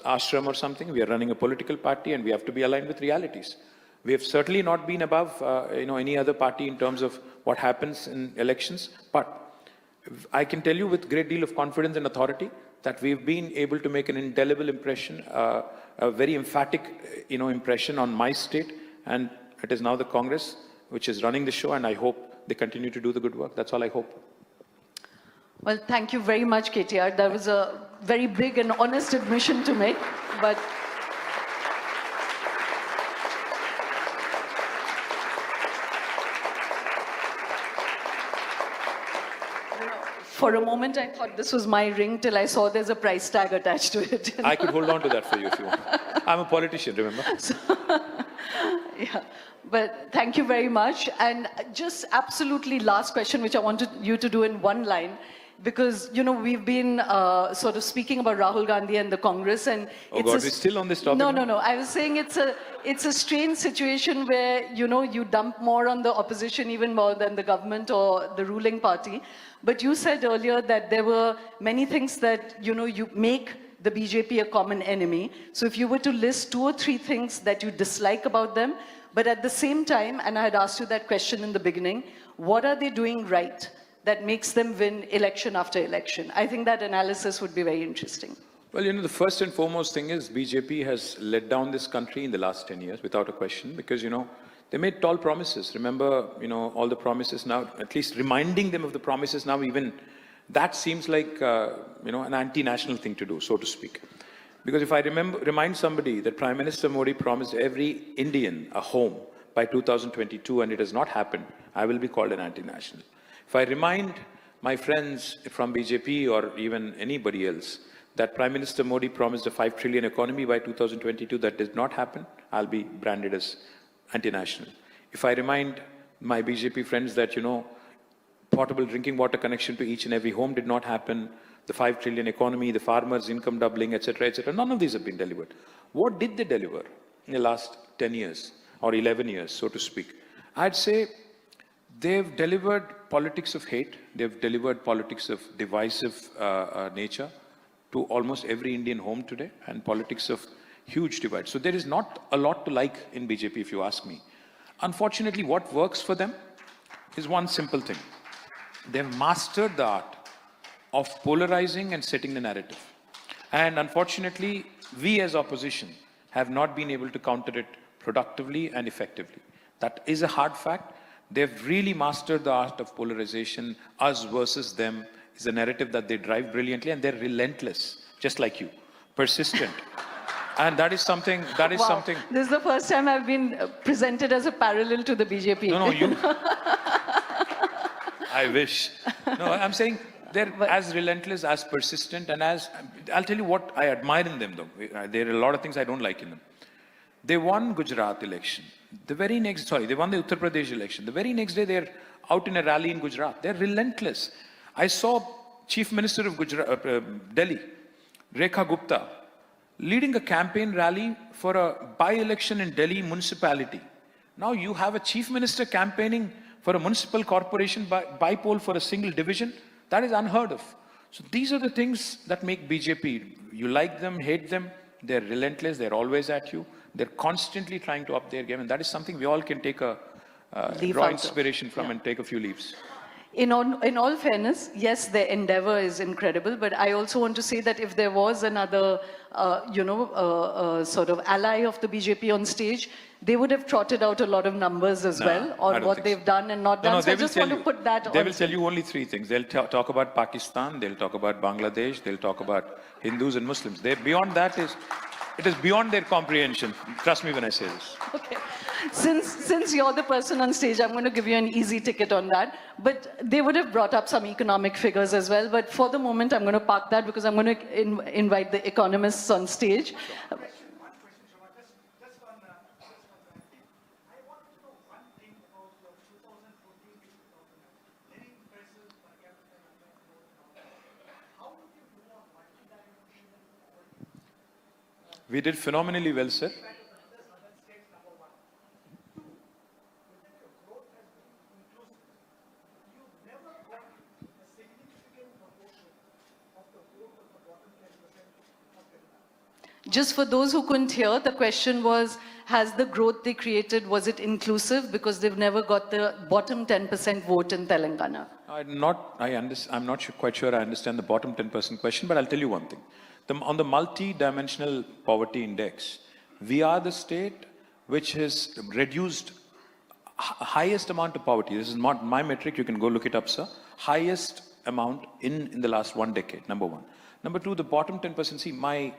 ashram or something. We are running a political party and we have to be aligned with realities. We have certainly not been above, any other party in terms of what happens in elections. But I can tell you with great deal of confidence and authority that we've been able to make an indelible impression, a very emphatic, impression on my state. And it is now the Congress which is running the show. And I hope they continue to do the good work. That's all I hope. Well, thank you very much, KTR. That was a very big and honest admission to make. But for a moment, I thought this was my ring till I saw there's a price tag attached to it. I could hold on to that for you if you want. I'm a politician, remember? So, yeah, but thank you very much. And just absolutely last question, which I wanted you to do in one line. Because, we've been sort of speaking about Rahul Gandhi and the Congress, and we're still on this topic? No. I was saying it's a strange situation where, you dump more on the opposition, even more than the government or the ruling party. But you said earlier that there were many things that, you make the BJP a common enemy. So if you were to list 2 or 3 things that you dislike about them, but at the same time, and I had asked you that question in the beginning, what are they doing right that makes them win election after election? I think that analysis would be very interesting. Well, the first and foremost thing is BJP has let down this country in the last 10 years, without a question, because, they made tall promises. Remember, all the promises now, at least reminding them of the promises now, even that seems like, an anti-national thing to do, so to speak. Because if I remind somebody that Prime Minister Modi promised every Indian a home by 2022 and it has not happened, I will be called an anti-national. If I remind my friends from BJP or even anybody else that Prime Minister Modi promised a 5 trillion economy by 2022, that did not happen, I'll be branded as anti-national. If I remind my BJP friends that, portable drinking water connection to each and every home did not happen, the 5 trillion economy, the farmers' income doubling, etc., none of these have been delivered. What did they deliver in the last 10 years or 11 years, so to speak? I'd say they've delivered politics of hate. They've delivered politics of divisive nature to almost every Indian home today, and politics of huge divide. So there is not a lot to like in BJP, if you ask me. Unfortunately, what works for them is one simple thing. They've mastered the art of polarizing and setting the narrative. And unfortunately, we as opposition have not been able to counter it productively and effectively. That is a hard fact. They've really mastered the art of polarization. Us versus them is a narrative that they drive brilliantly, and they're relentless, just like you, persistent. And that is something, something. This is the first time I've been presented as a parallel to the BJP. No, you. I wish. No, I'm saying they're as relentless, as persistent, and I'll tell you what I admire in them, though. There are a lot of things I don't like in them. They won Gujarat election. They won the Uttar Pradesh election. The very next day, they're out in a rally in Gujarat. They're relentless. I saw Chief Minister of Delhi, Rekha Gupta, leading a campaign rally for a by-election in Delhi municipality. Now you have a Chief Minister campaigning for a municipal corporation by-poll for a single division. That is unheard of. So these are the things that make BJP. You like them, hate them, they're relentless, they're always at you. They're constantly trying to up their game, and that is something we all can take a Leaf draw out of. inspiration from and take a few leaves. In all fairness, yes, their endeavor is incredible, but I also want to say that if there was another, sort of ally of the BJP on stage, they would have trotted out a lot of numbers as well I on don't what think they've done and not done. So they I will just tell want to you- put that They on. will tell you only three things. They'll talk about Pakistan, they'll talk about Bangladesh, they'll talk about Hindus and Muslims. Beyond that it is beyond their comprehension. Trust me when I say this. Okay. Since you're the person on stage, I'm going to give you an easy ticket on that. But they would have brought up some economic figures as well. But for the moment, I'm going to park that because I'm going to invite the economists on stage. We did phenomenally well, sir. Just for those who couldn't hear, the question was, has the growth they created, was it inclusive? Because they've never got the bottom 10% vote in Telangana. I'm not quite sure I understand the bottom 10% question, but I'll tell you one thing. On the multi-dimensional poverty index, we are the state which has reduced highest amount of poverty. This is not my metric, you can go look it up, sir. Highest amount in the last 1 decade, number one. Number two, the bottom 10%, see,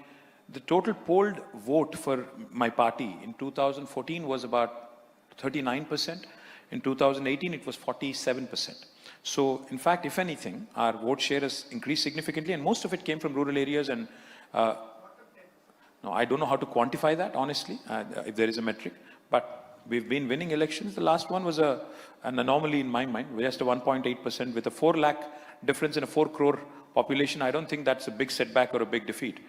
the total polled vote for my party in 2014 was about 39%. In 2018, it was 47%. So, in fact, if anything, our vote share has increased significantly, and most of it came from rural areas. And no, I don't know how to quantify that, honestly, if there is a metric. But we've been winning elections. The last one was an anomaly in my mind, just a 1.8% with a 4 lakh difference in a 4 crore population. I don't think that's a big setback or a big defeat.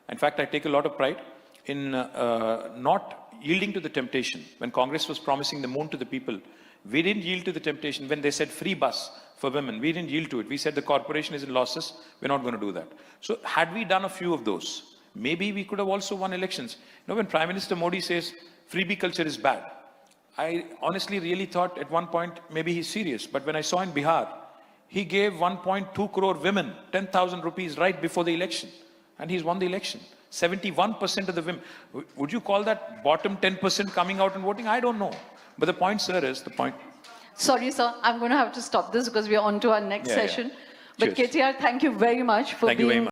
In fact, I take a lot of pride in not yielding to the temptation. When Congress was promising the moon to the people, we didn't yield to the temptation. When they said free bus for women, we didn't yield to it. We said the corporation is in losses, we're not going to do that. So had we done a few of those, maybe we could have also won elections. You know, when Prime Minister Modi says freebie culture is bad, I honestly really thought at one point maybe he's serious. But when I saw in Bihar, he gave 1.2 crore women 10,000 rupees right before the election. And he's won the election. 71% of the women. Would you call that bottom 10% coming out and voting? I don't know. But the point, sir, is the point. Sorry, sir, I'm going to have to stop this because we're on to our next session. But Cheers. KTR, thank you very much for Thank you very being much.